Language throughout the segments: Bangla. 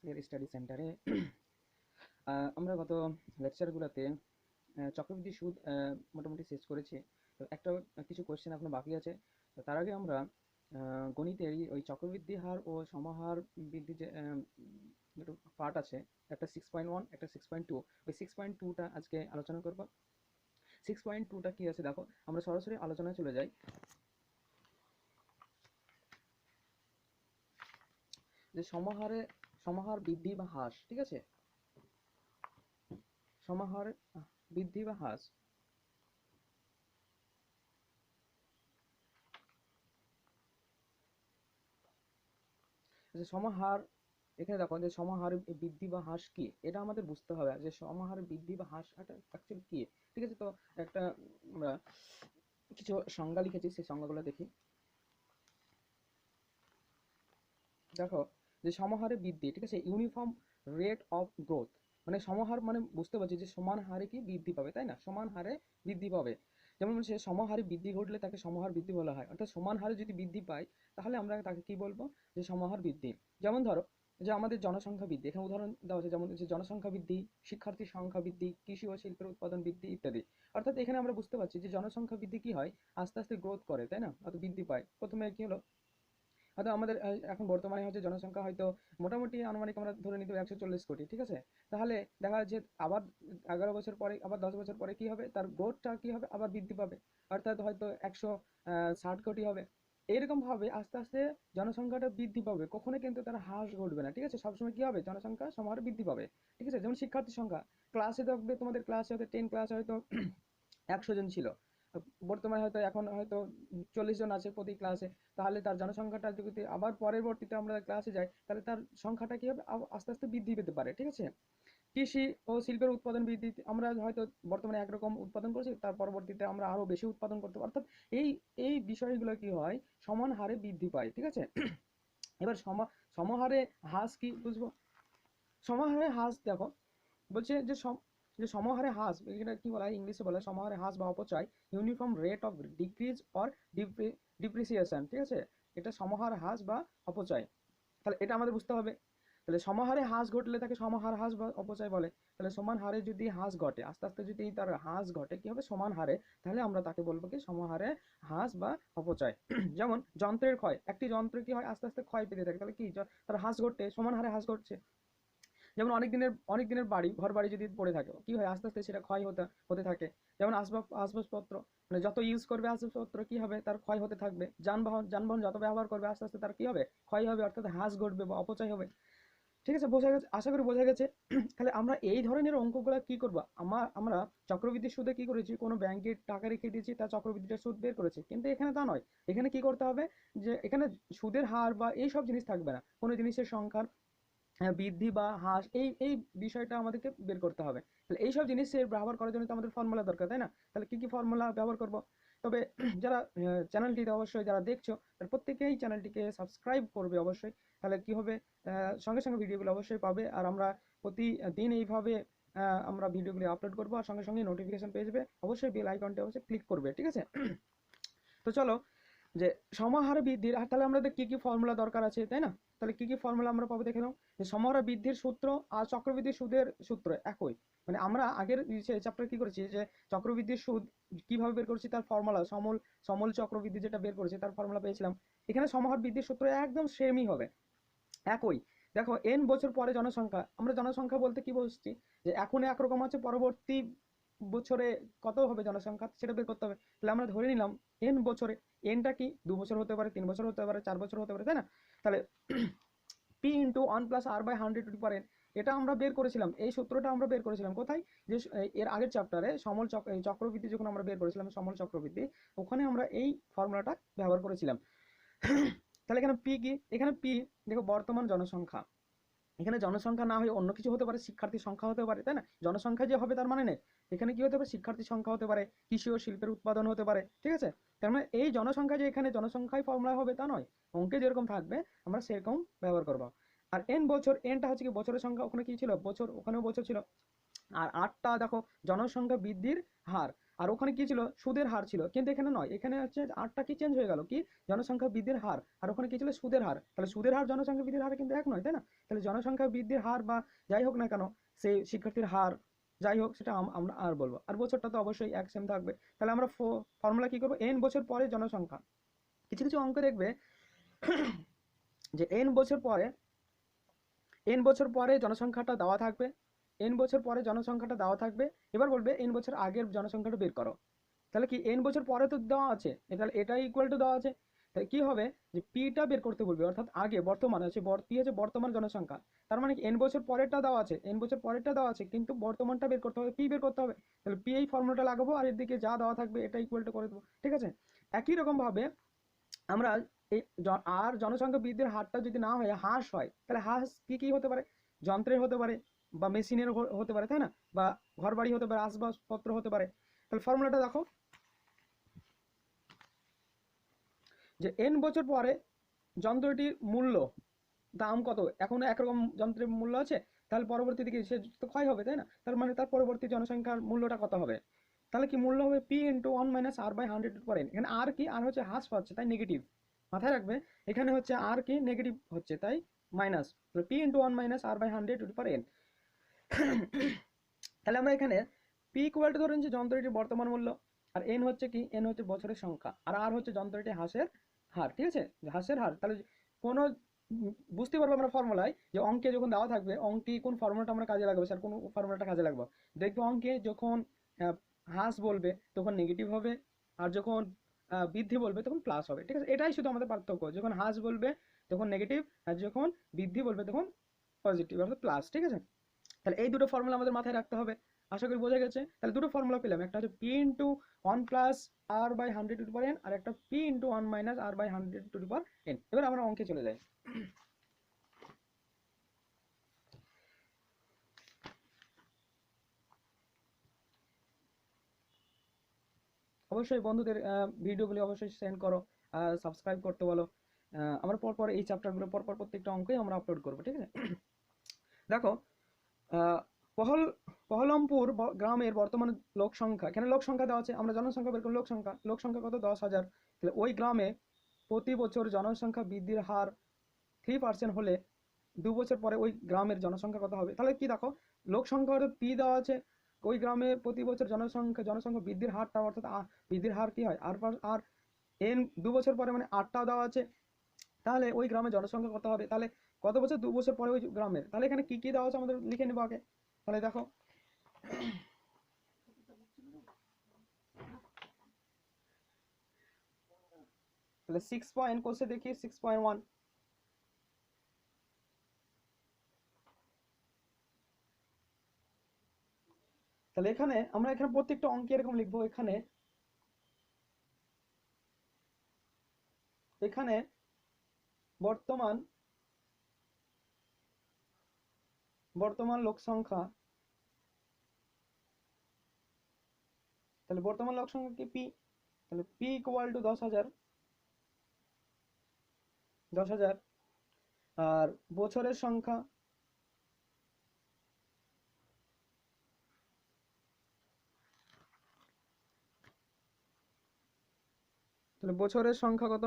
আজকের স্টাডি সেন্টারে আমরা গত লেকচারগুলোতে চক্রবৃদ্ধি সুদ মোটামুটি শেষ করেছি। তো একটা কিছু কোয়েশ্চেন এখনো বাকি আছে। তো তার আগে আমরা গণিতেরই ওই চক্রবৃদ্ধি হার ও সমাহার বৃদ্ধি যে দুটো পার্ট আছে, একটা 6.1 একটা 6.2, ওই 6.2টা আজকে আলোচনা করব। 6.2টা কি আছে দেখো, আমরা সরাসরি আলোচনায় চলে যাই। যে সমাহার বৃদ্ধি বা হ্রাস, ঠিক আছে, সমাহার বৃদ্ধি বা হ্রাস। যে সমাহার, এখানে দেখো যে সমাহার বৃদ্ধি বা হ্রাস কি, এটা আমাদের বুঝতে হবে যে সমাহার বৃদ্ধি বা হ্রাস অ্যাকচুয়ালি কি। ঠিক আছে, তো একটা আমরা কিছু সংজ্ঞা লিখেছি, সেই সংজ্ঞাগুলো দেখি। দেখো যে সমাহারে বৃদ্ধি, ঠিক আছে, ইউনিফর্ম রেট অফ গ্রোথ, মানে সমাহার মানে বুঝতে পারছি যে সমান হারে কি বৃদ্ধি পাবে, তাই না, সমান হারে বৃদ্ধি পাবে। যেমন সে সমহারে বৃদ্ধি ঘটলে তাকে সমাহার বৃদ্ধি বলা হয়, অর্থাৎ সমান হারে যদি বৃদ্ধি পায় তাহলে আমরা তাকে কি বলবো, যে সমাহার বৃদ্ধি। যেমন ধরো যে আমাদের জনসংখ্যা বৃদ্ধি, এখানে উদাহরণ দেওয়া আছে, যেমন যে জনসংখ্যা বৃদ্ধি, শিক্ষার্থীর সংখ্যা বৃদ্ধি, কৃষি ও শিল্পের উৎপাদন বৃদ্ধি ইত্যাদি। অর্থাৎ এখানে আমরা বুঝতে পারছি যে জনসংখ্যা বৃদ্ধি কি হয়, আস্তে আস্তে গ্রোথ করে, তাই না, অর্থাৎ বৃদ্ধি পায়। প্রথমে কি হলো, হয়তো আমাদের এখন বর্তমানে হচ্ছে জনসংখ্যা হয়তো মোটামুটি আনুমানিক আমরা ধরে নিতে 140 কোটি, ঠিক আছে। তাহলে দেখা যাচ্ছে আবার 11 বছর পরে, আবার 10 বছর পরে কি হবে, তার গ্রোথটা কি হবে, আবার বৃদ্ধি পাবে, অর্থাৎ হয়তো 160 কোটি হবে। এইরকম ভাবে আস্তে আস্তে জনসংখ্যাটা বৃদ্ধি পাবে, কখনো কিন্তু তার হ্রাস ঘটবে না, ঠিক আছে, সবসময় কি হবে, জনসংখ্যা সমাহারে বৃদ্ধি পাবে। ঠিক আছে, যেমন শিক্ষার্থীর সংখ্যা, ক্লাসে দেখবে তোমাদের ক্লাসে হয়তো 10 ক্লাসে হয়তো 100 জন ছিল, বর্তমানে হয়তো এখন হয়তো 40 জন আছে প্রতি ক্লাসে। তাহলে তার জনসংখ্যাটা যদি আবার পরবর্তীতে আমরা ক্লাসে যাই, তাহলে তার সংখ্যাটা কি হবে, আস্তে আস্তে বৃদ্ধি পেতে পারে। ঠিক আছে, কৃষি ও শিল্পের উৎপাদন বৃদ্ধি, আমরা হয়তো বর্তমানে একরকম উৎপাদন করছি, তার পরবর্তীতে আমরা আরো বেশি উৎপাদন করতে পারি, অর্থাৎ এই এই বিষয়গুলো কি হয়, সমান হারে বৃদ্ধি পায়। ঠিক আছে, এবার সমহারে হ্রাস কি বুঝবো। সমাহারে হ্রাস দেখো, বলছে যে যে সমহারে হ্রাস, এটা কি বলা হয়, ইংলিশে বলা হয় সমাহারে হ্রাস বা অপচয়, uniform rate of decrease or depreciation. ঠিক আছে, এটা সমাহার হ্রাস বা অপচয়, তাহলে এটা আমাদের বুঝতে হবে। তাহলে সমাহারে হ্রাস ঘটলে তাকে সমাহার হ্রাস বা অপচয় বলে। তাহলে সমান হারে যদি হ্রাস ঘটে, আস্তে আস্তে যদি তার হ্রাস ঘটে, কি হবে, সমান হারে, তাহলে আমরা তাকে বলবো কি সমাহারে হ্রাস বা অপচয়। যেমন যন্ত্রের ক্ষয়, একটি যন্ত্র কি হয়, আস্তে আস্তে ক্ষয় পেতে থাকে, তাহলে কি তার হ্রাস ঘটে, সমান হারে হ্রাস ঘটছে। যেমন অনেক দিনের বাড়ি, ঘর বাড়ি যদি পড়ে থাকে, কি হয়, আস্তে আস্তে সেটা ক্ষয় হতে থাকে। যেমন আসবাবপত্র, মানে যত ইউজ করবে আসবাবপত্র কি হবে, তার ক্ষয় হতে থাকবে। যানবাহন যত ব্যবহার করবে, আস্তে আস্তে তার কি হবে, ক্ষয় হবে, অর্থাৎ হ্রাস ঘটবে বা অপচয় হবে। ঠিক আছে, বোঝা গেছে, আশা করি বোঝা গেছে। তাহলে আমরা এই ধরনের অঙ্কগুলো কি করবো, আমরা চক্রবৃদ্ধি সুদে কি করেছি, কোনো ব্যাংকে টাকা রেখে দিয়েছি, তার চক্রবৃদ্ধিটা সুদ বের করেছি, কিন্তু এখানে তা নয়। এখানে কি করতে হবে, যে এখানে সুদের হার বা এই সব জিনিস থাকবে না, কোনো জিনিসের সংখ্যার বৃদ্ধি বা হ্রাস, এই এই বিষয়টা আমাদেরকে বের করতে হবে। তাহলে এইসব জিনিসের ব্যবহার করার জন্য তো আমাদের ফর্মুলা দরকার, তাই না। তাহলে কি কি ফর্মুলা ব্যবহার করব। তবে যারা চ্যানেলটিতে অবশ্যই যারা দেখছো, তার প্রত্যেকেই চ্যানেলটিকে সাবস্ক্রাইব করবে অবশ্যই। তাহলে কি হবে, সঙ্গে সঙ্গে ভিডিওগুলো অবশ্যই পাবে, আর আমরা প্রতিদিন এইভাবে আমরা ভিডিওগুলি আপলোড করবো, আর সঙ্গে সঙ্গে নোটিফিকেশন পেয়ে যাবে। অবশ্যই বেল আইকনটা অবশ্যই ক্লিক করবে, ঠিক আছে। তো চলো, যে সমাহার বৃদ্ধির, আর তাহলে আমাদের কি কি ফর্মুলা দরকার আছে, তাই না। তাহলে কি কি ফর্মুলা আমরা পাবো দেখে নাও। যে সমাহার বৃদ্ধির সূত্র আর চক্রবৃদ্ধি সুদের সূত্র একই। মানে আমরা আগের চ্যাপ্টার কি করেছি, যে চক্রবৃদ্ধির সুদ কিভাবে বের করেছি, তার ফর্মুলা সমল চক্রবৃদ্ধি যেটা বের করেছি তার ফর্মুলা পেয়েছিলাম। এখানে সমাহার বৃদ্ধির সূত্র একদম সেমই হবে, একই। দেখো এন বছর পরে জনসংখ্যা, আমরা জনসংখ্যা বলতে কি বলছি, যে এখন একরকম আছে, পরবর্তী বছরে কত হবে জনসংখ্যা, সেটা বের করতে হবে। তাহলে আমরা ধরে নিলাম এন বছরে, এনটা কি 2 বছর হতে পারে, 3 বছর হতে পারে, 4 বছর হতে পারে, তাই না। তাহলে পি ইন্টু 1+r/100 এটা আমরা বের করেছিলাম, এই সূত্রটা আমরা বের করেছিলাম কোথায়, যে এর আগের চ্যাপ্টারে চক্রবৃদ্ধি যখন আমরা বের করেছিলাম, সমল চক্রবৃদ্ধি, ওখানে আমরা এই ফর্মুলাটা ব্যবহার করেছিলাম। তাহলে এখানে পি কি, এখানে পি দেখো বর্তমান জনসংখ্যা, এখানে জনসংখ্যা না হয়ে অন্য কিছু হতে পারে, শিক্ষার্থীর সংখ্যা হতে পারে, তাই না। জনসংখ্যা যে হবে তার মানে নেই, এখানে কি হতে পারে, শিক্ষার্থীর সংখ্যা হতে পারে, কৃষি ও শিল্পের উৎপাদন হতে পারে, ঠিক আছে। তার মানে এই জনসংখ্যা যে এখানে জনসংখ্যাই ফর্মুলা হবে তা নয়, অঙ্কে যেরকম থাকবে আমরা সেরকম ব্যবহার করবো। আর এন বছর, এনটা হচ্ছে কি বছরের সংখ্যা, ওখানে কি ছিল বছর, ওখানেও বছর ছিল। আর আটটা দেখো জনসংখ্যা বৃদ্ধির হার, আর ওখানে কি ছিল, সুদের হার ছিল, কিন্তু এখানে নয়, এখানে হচ্ছে আরটা কি চেঞ্জ হয়ে গেল, কি জনসংখ্যা বৃদ্ধির হার, আর ওখানে কি ছিল সুদের হার। তাহলে সুদের হার জনসংখ্যা বৃদ্ধির হার কিন্তু এক নয়, তাই না? তাহলে জনসংখ্যা বৃদ্ধির হার বা যাই হোক না কেন, সেই শিক্ষার্থীর হার যাই হোক সেটা আমরা আর বলবো, আর বছরটা তো অবশ্যই এক সেম থাকবে। তাহলে আমরা ফর্মুলা কি করবো, এন বছর পরে জনসংখ্যা। কিছু কিছু অঙ্ক দেখবে যে এন বছর পরে জনসংখ্যাটা দেওয়া থাকবে, এন বছর পরে জনসংখ্যাটা দেওয়া থাকবে, এবার বলবে এন বছর আগের জনসংখ্যাটা বের করো। তাহলে কি এন বছর পরে তো দেওয়া আছে, তাহলে এটা ইকুয়াল টু দেওয়া আছে, তাহলে কি হবে যে পিটা বের করতে বলবে, অর্থাৎ আগে বর্তমান আছে, পি হচ্ছে বর্তমান জনসংখ্যা, তার মানে কি এন বছর পরেরটা দেওয়া আছে, এন বছর পরেরটা দেওয়া আছে, কিন্তু বর্তমানটা বের করতে হবে, পি বের করতে হবে। তাহলে পি এই ফর্মুলাটা লাগাবো, আর এর দিকে যা দেওয়া থাকবে এটা ইকুয়াল টু করে দেবো, ঠিক আছে? একই রকম ভাবে আমরা এই আর জনসংখ্যা বৃদ্ধির হারটা যদি না হয়, হ্রাস হয়, তাহলে হ্রাস কি কি হতে পারে, যন্ত্রের হতে পারে, বা মেশিনের হতে পারে, তাই না? বা ঘর বাড়ি হতে পারে, আসবাবপত্র হতে পারে। তাহলে ফর্মুলাটা দেখো যে এন বছর পরে যন্ত্রটির মূল্য, দাম কত, এখন একরকম যন্ত্রের মূল্য আছে, তাহলে পরবর্তী দিকে সে তো ক্ষয় হবে, তাই না? তার মানে তার পরবর্তী জনসংখ্যার মূল্যটা কত হবে, তাহলে কি মূল্য হবে পি ইন্টু 1 - r/100 এখানে আর কি, আর হচ্ছে হ্রাস পাচ্ছে তাই নেগেটিভ, মাথায় রাখবে, এখানে হচ্ছে আর কি নেগেটিভ হচ্ছে তাই মাইনাস, পি ইন্টু 1 - r/100 তাহলে আমরা এখানে পি ইকুয়াল টু ধরেন যে যন্ত্রটির বর্তমান মূল্য, আর এন হচ্ছে কি, এন হচ্ছে বছরের সংখ্যা, আর আর হচ্ছে যন্ত্রটি হ্রাসের হার, ঠিক আছে? হ্রাসের হার। তাহলে কোনো বুঝতে পারবো আমরা ফর্মুলায় যে অঙ্কে যখন দেওয়া থাকবে, অঙ্কে কোন ফর্মুলাটা আমরা কাজে লাগাবো, স্যার কোন ফর্মুলাটা কাজে লাগবো, দেখবো অঙ্কে যখন হ্রাস বলবে তখন নেগেটিভ হবে, আর যখন বৃদ্ধি বলবে তখন প্লাস হবে, ঠিক আছে? এটাই শুধু আমাদের পার্থক্য, যখন হ্রাস বলবে তখন নেগেটিভ, আর যখন বৃদ্ধি বলবে তখন পজিটিভ অর্থাৎ প্লাস, ঠিক আছে? তাহলে এই দুটো ফর্মুলা আমাদের মাথায় রাখতে হবে। আশা করি বোঝা গেছে। তাহলে দুটো ফর্মুলা পেলাম, একটা হচ্ছে পি ইন্টু 1 + r/100 আর একটা পি ইন্টু 1 - r/100 এবার আমরা অঙ্কে চলে যাই। অবশ্যই বন্ধুদের ভিডিওগুলি অবশ্যই সেন্ড করো, সাবস্ক্রাইব করতে বলো। আমরা পরপর এই চ্যাপ্টারগুলো পরপর প্রত্যেকটা অঙ্কই আমরা আপলোড করবো, ঠিক আছে? দেখো পহলমপুর গ্রামের বর্তমান লোক সংখ্যা, এখানে লোক সংখ্যা দেওয়া আছে, আমরা জনসংখ্যা বের করি, লোক সংখ্যা কত, 10,000। তাহলে ওই গ্রামে প্রতি বছর জনসংখ্যা বৃদ্ধির হার 3% হলে 2 বছর পরে ওই গ্রামের জনসংখ্যা কত হবে। তাহলে কি দেখো, লোক সংখ্যা অর্থাৎ পি দেওয়া আছে, ওই গ্রামে প্রতি বছর জনসংখ্যা বৃদ্ধির হারটা অর্থাৎ বৃদ্ধির হার কি হয়, আর এন 2 বছর পরে মানে আরটাও দেওয়া আছে, তাহলে ওই গ্রামের জনসংখ্যা কত হবে, তাহলে কত বছর, 2 বছর পরে ওই গ্রামের, তাহলে এখানে কি কি দেওয়া আছে আমাদের লিখে নেবো আগে। তাহলে দেখো তাহলে 6 পয়েন্ট কোর্সে দেখি 6.1, তাহলে এখানে আমরা এখানে প্রত্যেকটা অঙ্কে এরকম লিখবো, এখানে এখানে বর্তমান লোক সংখ্যা, তাহলে বর্তমান লোক সংখ্যা কি পি, তাহলে পি ইকুয়াল টু 10,000 আর বছরের সংখ্যা, তাহলে বছরের সংখ্যা কত,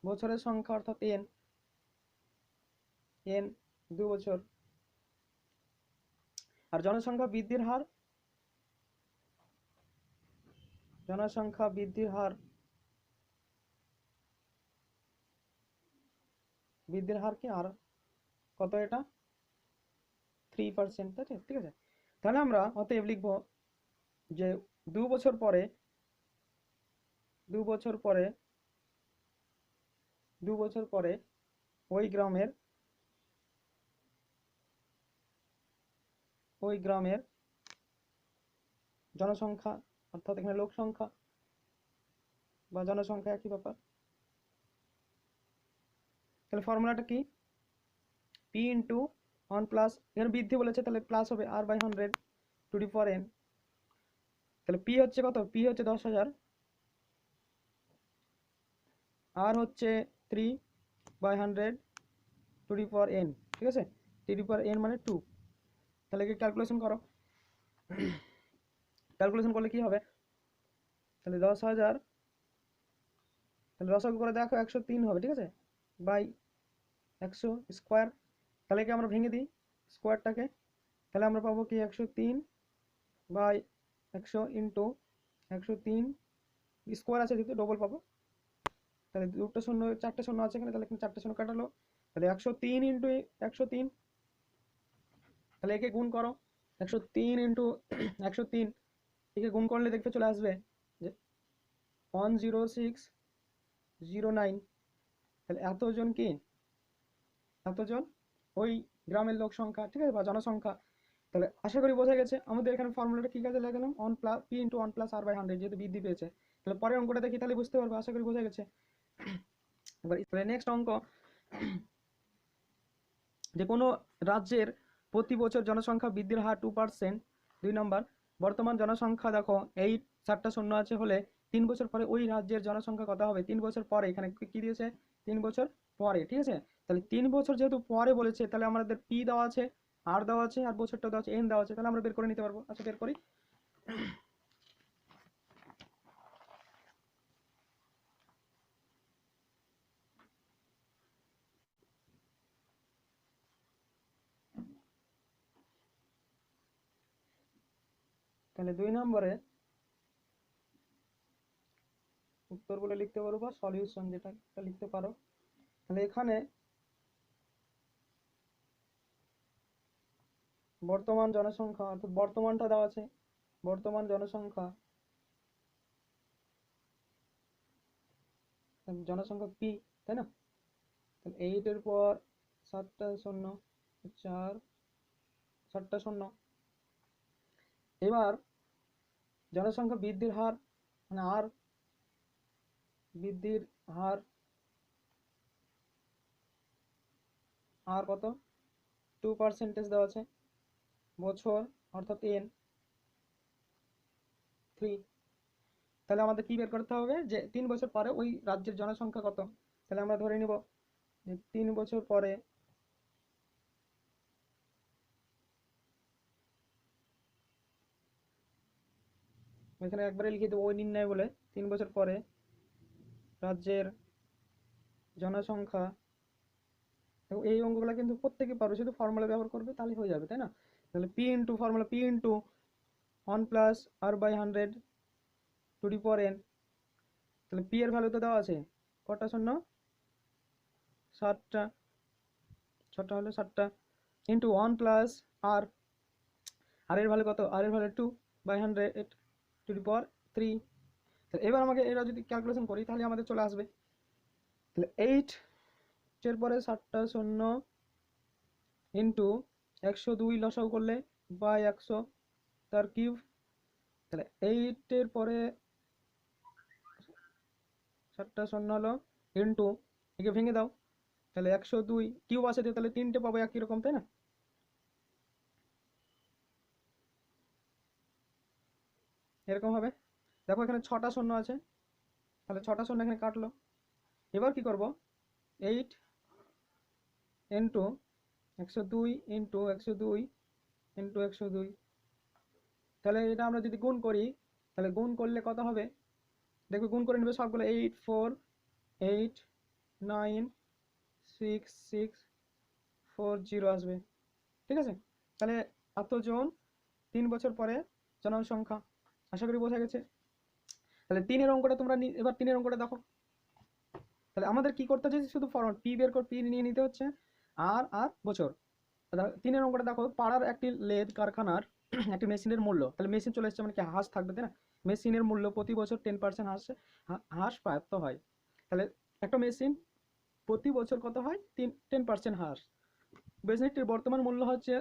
বছরের সংখ্যা অর্থাৎ এন 2 বছর, আর জনসংখ্যা বৃদ্ধির হার, জনসংখ্যা বৃদ্ধির হার কি, আর কত, এটা 3%, ঠিক আছে? তাহলে আমরা অতএব লিখবো যে 2 বছর পরে 2 বছর পরে 2 বছর পরে ওই গ্রামের জনসংখ্যা, অর্থাৎ এখানে লোক সংখ্যা বা জনসংখ্যা একই ব্যাপার। তাহলে ফর্মুলাটা কি, পি ইন্টু 1 প্লাস, এখানে বৃদ্ধি বলেছে তাহলে প্লাস হবে r/100 two the power n, তাহলে পি হচ্ছে কত, পি হচ্ছে 10,000 আর হচ্ছে 3/100 টু দি পাওয়ার n, ঠিক আছে, টু দি পাওয়ার n মানে 2। তাহলে কি ক্যালকুলেশন করো, ক্যালকুলেশন করলে কি হবে, তাহলে 10,000, তাহলে রসক করে দেখো 103 হবে, ঠিক আছে, বাই 100 স্কোয়ার। তাহলে কি আমরা ভেঙে দিই স্কোয়ারটাকে, তাহলে আমরা পাবো কি 103 বাই 100 ইন্টু 103 স্কোয়ার আছে যেহেতু ডবল পাবো, তাহলে দুটো শূন্য 4টে শূন্য আছে এখানে, তাহলে এখানে 4টে শূন্য কাটালো, তাহলে 103 ইন্টু 103, তাহলে একে গুণ করো 103 ইন্টু 103, একে গুণ করলে দেখতে চলে আসবে যে 10609। তাহলে এতজন কি, এতজন ওই গ্রামের লোক সংখ্যা, ঠিক আছে, বা জনসংখ্যা। তাহলে আশা করি বোঝা গেছে। আমাদের এখানে ফর্মুলাটা কি কাজে লাগালাম, on plus P into 1+r/100, যেহেতু বৃদ্ধি পেয়েছে। তাহলে পরের অঙ্কটা দেখি, তাহলে বুঝতে পারবো, আশা করি বোঝা গেছে। এবার নেক্সট অঙ্ক, যে কোনো রাজ্যের প্রতি বছর জনসংখ্যা বৃদ্ধির হার 2%। 2 নম্বর, বর্তমান জনসংখ্যা দেখো 7টা শূন্য আছে হলে 3 বছর পরে ওই রাজ্যের জনসংখ্যা কত হবে, 3 বছর পরে, এখানে কি দিয়েছে 3 বছর পরে, ঠিক আছে। তাহলে 3 বছর যেহেতু পরে বলেছে, তাহলে আমাদের পি দেওয়া আছে, আর দেওয়া আছে, আর বছরটা দেওয়া আছে, এন দেওয়া আছে, তাহলে আমরা বের করে নিতে পারবো। আচ্ছা বের করি। তাহলে 2 নম্বরে উত্তর বলে লিখতে পারো বা সলিউশন যেটা লিখতে পারো। তাহলে এখানে বর্তমান জনসংখ্যা, অর্থাৎ বর্তমানটা দেওয়া আছে, বর্তমান জনসংখ্যা, জনসংখ্যা পি, তাই না। তাহলে 8-এর পর 7টা শূন্য, 4, 7টা শূন্য। এবার জনসংখ্যা বৃদ্ধির হার, মানে আর বৃদ্ধির হার, আর কত 2% দেওয়া আছে, বছর অর্থাৎ n 3। তাহলে আমাদের কি বের করতে হবে, যে 3 বছর পরে ওই রাজ্যের জনসংখ্যা কত। তাহলে আমরা ধরে নিব যে 3 বছর পরে, এখানে একবারে লিখে দেবো ওই নির্ণয় বলে, 3 বছর পরে রাজ্যের জনসংখ্যা। এই অঙ্কগুলো কিন্তু প্রত্যেকে পারবে, শুধু ফর্মুলা ব্যবহার করবে তাহলে হয়ে যাবে, তাই না। তাহলে P into formula, P into 1+r/100 two the power n। তাহলে পি এর ভ্যালু তো দেওয়া আছে, কটা শূন্য, 7টা, 6টা হলো 7টা, ইন্টু 1+r, আর এর ভ্যালু কত, আর এর ভ্যালু 2/100 টু দি পাওয়ার 3। তাহলে এবার আমাকে এরা যদি ক্যালকুলেশন করি তাহলে আমাদের চলে আসবে, তাহলে 8 এর পরে 7টা শূন্য ইন্টু 102 লসাগু করলে বাই 100 তার কিউব। তাহলে 8-এর পরে 7টা শূন্য হলো ইন্টু, একে ভেঙে দাও, তাহলে 102 কিউব আছে, তাহলে 3টে পাবো একই রকম, তাই না। এরকম হবে। দেখো এখানে 6টা শূন্য আছে, তাহলে 6টা শূন্য এখানে কাটলো। এবার কি করব, 8 ইন্টু 102 ইন্টু 102 ইন্টু 102, তাহলে এটা আমরা যদি গুণ করি, তাহলে গুণ করলে কত হবে, দেখো গুণ করে নেবে সবগুলো, 8 4 8 9 6 6 4 0 আসবে, ঠিক আছে। তাহলে এতজন 3 বছর পরে জনসংখ্যা, আশা করি বোঝা গেছে। তাহলে 3-এর অঙ্কটা তোমরা এবার 3-এর অঙ্কটা দেখো। তাহলে আমাদের কি করতে হচ্ছে, শুধু ফরম্যাট পি বের করে পি নিয়ে নিতে হচ্ছে, আর আর বছর। 3-এর অঙ্কটা দেখো, পাড়ার একটি লেদ কারখানার একটি মেশিনের মূল্য, তাহলে মেশিন চলে এসেছে মানে কি হ্রাস থাকবে, তাই না। মেশিনের মূল্য প্রতি বছর 10% হ্রাস প্রাপ্ত হয়। তাহলে একটা মেশিন প্রতি বছর কত হয়, 10% হ্রাস। মেশিনটির বর্তমান মূল্য হচ্ছে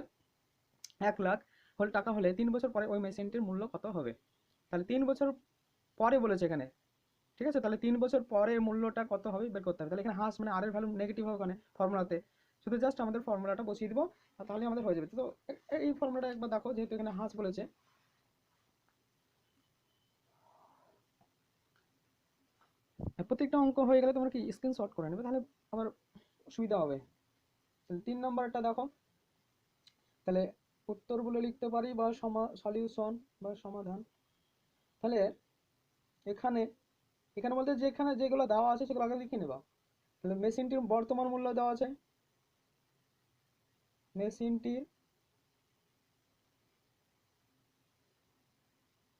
1 লাখ হল টাকা হলে 3 বছর পরে ওই মেশিনটির মূল্য কত হবে। তাহলে 3 বছর পরে বলেছে এখানে, ঠিক আছে। তাহলে 3 বছর পরে মূল্যটা কত হবে বের করতে হবে। তাহলে এখানে হ্রাস মানে আর এর ভ্যালু নেগেটিভ হবে ওখানে ফর্মুলাতে, শুধু জাস্ট আমাদের ফর্মুলাটা বসিয়ে দিব আর তাহলে আমাদের হয়ে যাবে। তো এই ফর্মুলাটা একবার দেখো, যেহেতু এখানে হ্রাস বলেছে, প্রত্যেকটা অঙ্ক হয়ে গেলে তোমরা কি স্ক্রিনশট করে নেবে, তাহলে আমার সুবিধা হবে। তাহলে 3 নম্বরটা দেখো, তাহলে উত্তরগুলো লিখতে পারি বা সলিউশন বা সমাধান। তাহলে এখানে এখানে বলতে যেখানে যেগুলো দেওয়া আছে সেগুলো আগে লিখে নেবা। তাহলে মেশিনটির বর্তমান মূল্য দেওয়া আছে, মেশিনটির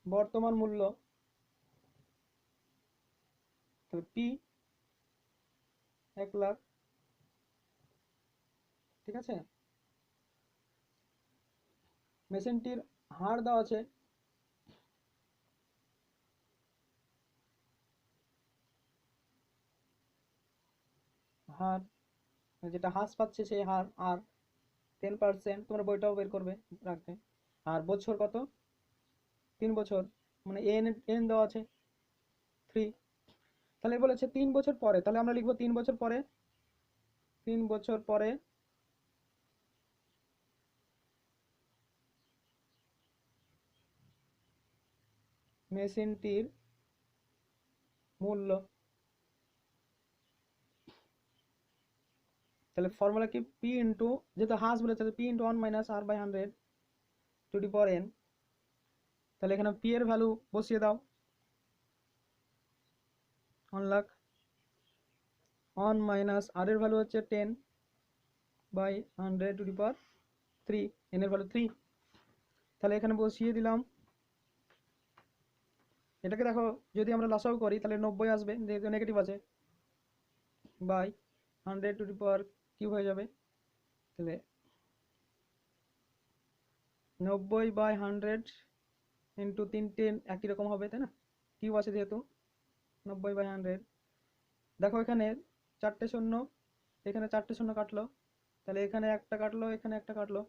বর্তমান মূল্য, তাহলে পি 1 লাখ, ঠিক আছে। মেশিনটির হার দেওয়া আছে, হার যেটা হ্রাস পাচ্ছে সেই হার আর 10%, তোমরা বইটাও বের করবে রাখবে। আর বছর কত, 3 বছর, মানে এন এন দেওয়া আছে 3। তাহলে বলেছে 3 বছর পরে, তাহলে আমরা লিখবো 3 বছর পরে, 3 বছর পরে মেশিনটির মূল্য, তাহলে ফর্মুলা কি পি ইন্টু, যেহেতু হ্রাস বলেছে পি ইন্টু 1 - r/100 n। তাহলে এখানে পি এর ভ্যালু বসিয়ে দাও, 1 লাখ, 1 - r এর ভ্যালু হচ্ছে 10/100^3, n এর ভ্যালু 3। তাহলে এখানে বসিয়ে দিলাম। এটাকে দেখো যদি আমরা লসাগু করি তাহলে 90 আসবে, যেহেতু নেগেটিভ আছে, বাই 100^3 হয়ে যাবে। তাহলে 90/100 ইন্টু 3 একই রকম হবে, তাই না, কিউব আছে যেহেতু। 90/100, দেখো এখানে 4টে শূন্য, এখানে 4টে শূন্য কাটলো, তাহলে এখানে একটা কাটলো, এখানে একটা কাটলো,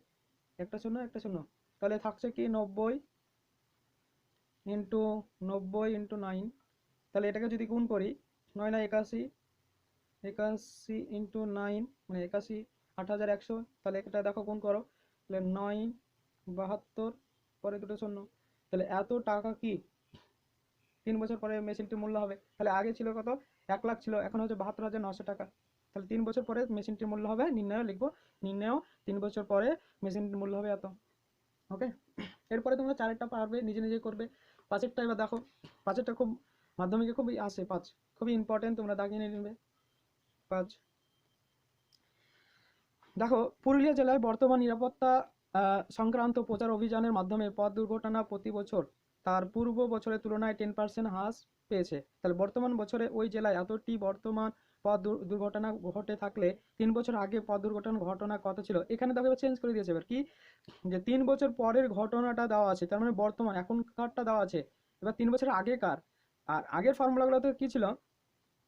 একটা শূন্য একটা শূন্য, তাহলে থাকছে কি 90 × 9। তাহলে এটাকে যদি গুণ করি, 9 × 9 = 81, 81 × 9 মানে 81, 8100। তাহলে এটা দেখো গুণ করো, তাহলে 9 72, পরে দুটো শূন্য। তাহলে এত টাকা কি 3 বছর পরে মেশিনটির মূল্য হবে। তাহলে আগে ছিল কত, 1 লাখ ছিল, এখন হচ্ছে 72,900 টাকা। তাহলে 3 বছর পরে মেশিনটির মূল্য হবে, নির্ণয় লিখবো, নির্ণয় 3 বছর পরে মেশিনটির মূল্য হবে এত। ওকে, এরপরে তোমরা চারেরটা পারবে, নিজে নিজে করবে। পাঁচেরটা এবার দেখো, পাঁচেরটা খুব মাধ্যমিকে খুবই আসে, 5 খুবই ইম্পর্টেন্ট, তোমরা দাগিয়ে নিয়ে নেবে। 5 দেখো, পুরুলিয়া জেলায় বর্তমান নিরাপত্তা সংক্রান্ত প্রচার অভিযানের মাধ্যমে পথ দুর্ঘটনা প্রতি বছর তার পূর্ব বছরের তুলনায় 10% হ্রাস পেয়েছে। তাহলে বর্তমান বছরে ওই জেলায় এতটি বর্তমান পথ দুর্ঘটনা ঘটে থাকলে 3 বছর আগে পথ দুর্ঘটনা ঘটনা কত ছিল। এখানে দেখো এবার চেঞ্জ করে দিয়েছে, এবার কি যে 3 বছর পরের ঘটনাটা দেওয়া আছে, তার মানে বর্তমান এখনকারটা দেওয়া আছে, এবার 3 বছর আগেকার। আর আগের ফর্মুলাগুলোতে কি ছিল,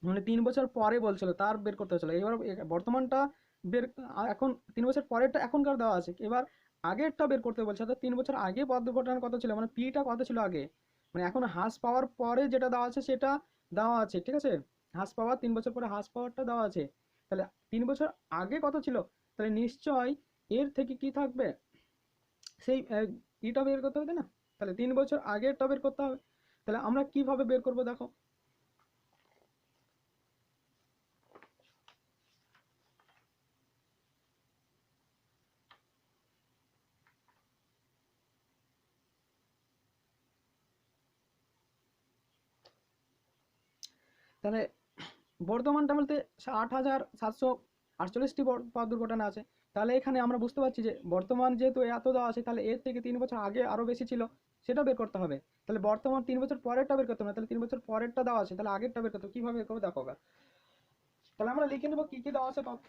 মানে 3 বছর পরে বলছিল তার বের করতে হচ্ছিল, এবার বর্তমানটা বের, এখন 3 বছর পরেরটা এখনকার দেওয়া আছে, এবার আগেরটা বের করতে বলছে। অর্থাৎ 3 বছর আগে পথ দুর্ঘটনা কত ছিল, মানে পিটা কত ছিল আগে, মানে এখন হ্রাস পাওয়ার পরে যেটা দেওয়া আছে সেটা দেওয়া আছে, ঠিক আছে। হ্রাস পাওয়ার 3 বছর পরে হ্রাস পাওয়ারটা দেওয়া আছে, তাহলে 3 বছর আগে কত ছিল, তাহলে নিশ্চয় এর থেকে কি থাকবে, সেই ইটা বের করতে হবে, তাই না। তাহলে 3 বছর আগেরটা বের করতে হবে। তাহলে আমরা কিভাবে বের করবো দেখো, তাহলে বর্ধমানটা বলতে 8,748টি পথ দুর্ঘটনা আছে। তাহলে এখানে আমরা বুঝতে পারছি যে বর্তমান যেহেতু এত দেওয়া আছে, তাহলে এর থেকে 3 বছর আগে আরও বেশি ছিল, সেটা বের করতে হবে। তাহলে বর্তমান 3 বছর পরেরটা বের করতে হবে না, তাহলে 3 বছর পরেরটা দেওয়া আছে, তাহলে আগেরটা বের করতে হবে। কীভাবে বের করবো দেখো এবার। তাহলে আমরা লিখে নেবো কী কী দেওয়া আছে তথ্য।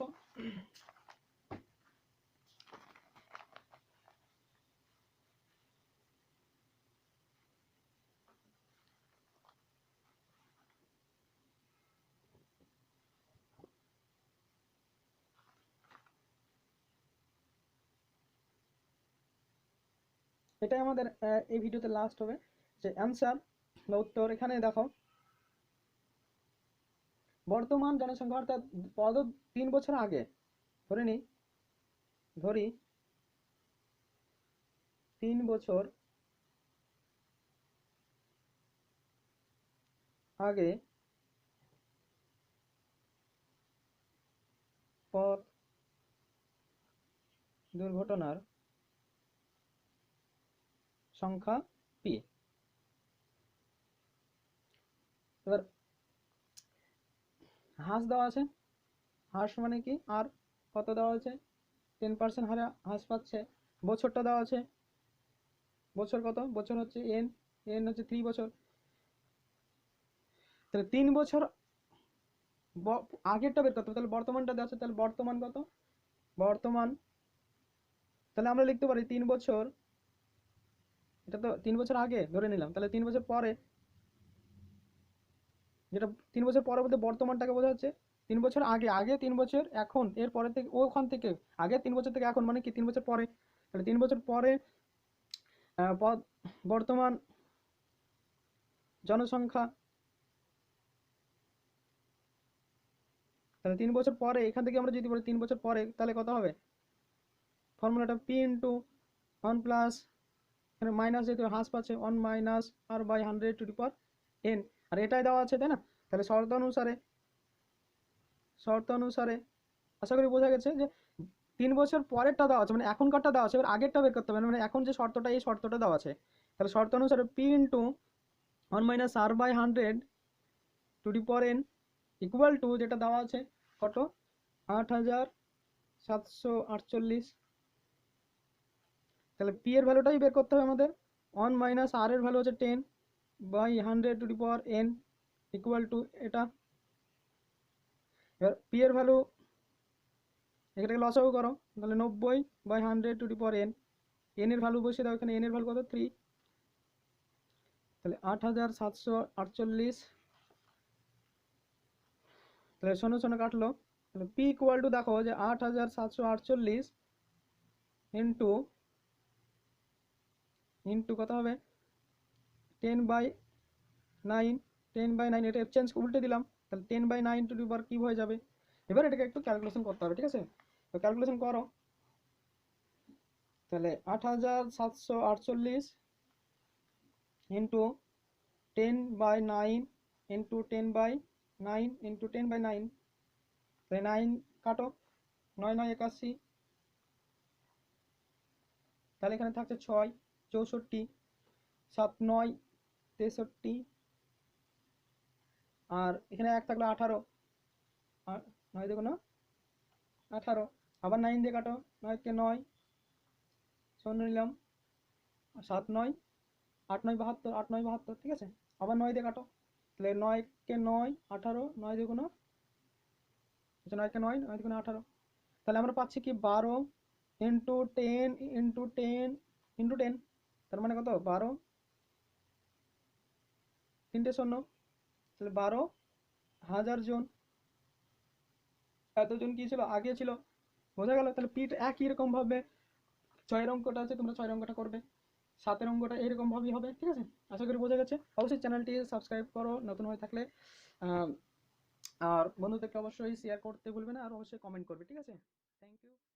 এটাই আমাদের এই ভিডিওতে লাস্ট হবে, যে অ্যান্সার বা উত্তর। এখানে দেখো, বর্তমান জনসংখ্যা অর্থাৎ 3 বছর আগে, ধরে নিই, ধরি 3 বছর আগে পথ দুর্ঘটনার সংখ্যা পি। এবার হ্রাস দেওয়া আছে, হ্রাস মানে কি, আর কত দেওয়া আছে, 10% হারে হ্রাস পাচ্ছে। বছরটা দেওয়া আছে, বছর কত, বছর হচ্ছে এন, এন হচ্ছে 3 বছর। তাহলে 3 বছর আগেরটা বের করতে হবে, তাহলে বর্তমানটা দেওয়া আছে, তাহলে বর্তমান কত, বর্তমান, তাহলে আমরা লিখতে পারি 3 বছর, এটা তো 3 বছর আগে ধরে নিলাম, তাহলে 3 বছর পরে, যেটা 3 বছর পরে বলতে বর্তমানটাকে বোঝা যাচ্ছে। 3 বছর আগে, আগে 3 বছর, এখন এর পরে থেকে, ওখান থেকে আগে 3 বছর থেকে এখন মানে কি 3 বছর পরে, তাহলে 3 বছর পরে বর্তমান জনসংখ্যা, তাহলে 3 বছর পরে এখান থেকে আমরা যদি বলি 3 বছর পরে, তাহলে কত হবে, ফর্মুলাটা পি ইন্টু 1 প্লাস, এখানে মাইনাস যেহেতু হ্রাস পাচ্ছে 1 minus R by 100 to the power N, আর এটাই দেওয়া আছে তাই না। তাহলে শর্ত অনুসারে আশা করি বোঝা গেছে যে 3 বছর পরেরটা দেওয়া আছে, মানে এখনকারটা দেওয়া আছে, এবার আগেরটা বের করতে হবে, মানে এখন যে শর্তটা, এই শর্তটা দেওয়া আছে। তাহলে শর্ত অনুসারে P into 1 minus R by 100 to the power N equal to, যেটা দেওয়া আছে কত, 8748। তাহলে পি এর ভ্যালুটাই বের করতে হবে আমাদের। 1 মাইনাস আর এর ভ্যালু হচ্ছে 10 by 100 to the power N equal to এটা। এবার পি এর ভ্যালু এটাকে লসাগু করো, তাহলে 90 by 100 to the power N, N এর ভ্যালু বসিয়ে দাও, এখানে এন এর ভ্যালু কত 3, তাহলে 8748, তাহলে শূন্য শূন্য কাটলো, তাহলে পি ইকুয়াল টু দেখো যে 8748 ইন্টু ইন্টু কত হবে 10/9, 10/9, এটা এক্সচেঞ্জ উল্টে দিলাম, তাহলে 10/9 টু দি পাওয়ার কিউব হয়ে যাবে। এবার এটাকে একটু ক্যালকুলেশন করতে হবে, ঠিক আছে, তো ক্যালকুলেশন করো। তাহলে 8748 ইন্টু 10/9 ইন্টু 10/9 ইন্টু 10/9, তাহলে 9 কাটো, 9 9 81, তাহলে এখানে থাকছে 6 64, 7 9 63, আর এখানে 1 থাকলো 18, আর 9 দেখো না 18, আবার 9 দিয়ে কাটো, 9 কে 9 শূন্য নিলাম, 7 9 8 9 72, 8 9 72, ঠিক আছে, আবার 9 দিয়ে কাটো, তাহলে 9 কে 9 18, 9 দিয়ে গুণ, আচ্ছা 9 কে 9, 9 দিয়ে গুণ 18, তাহলে আমরা পাচ্ছি কি 12 ইন্টু 10 ইন্টু 10 ইন্টু 10, তার মানে কত 12, 3টে শূন্য, তাহলে 12,000 জন, এতজন কি ছিল আগে ছিল, বোঝা গেল। তাহলে পিঠ একই রকম ভাবে 6 অঙ্কটা আছে, তোমরা 6 অঙ্কটা করবে, 7 অঙ্কটা এরকম ভাবেই হবে, ঠিক আছে, আশা করি বোঝা গেছে। অবশ্যই চ্যানেলটি সাবস্ক্রাইব করো নতুন হয়ে থাকলে, আর বন্ধুদেরকে অবশ্যই শেয়ার করতে ভুলবে না, আর অবশ্যই কমেন্ট করবে, ঠিক আছে। Thank you.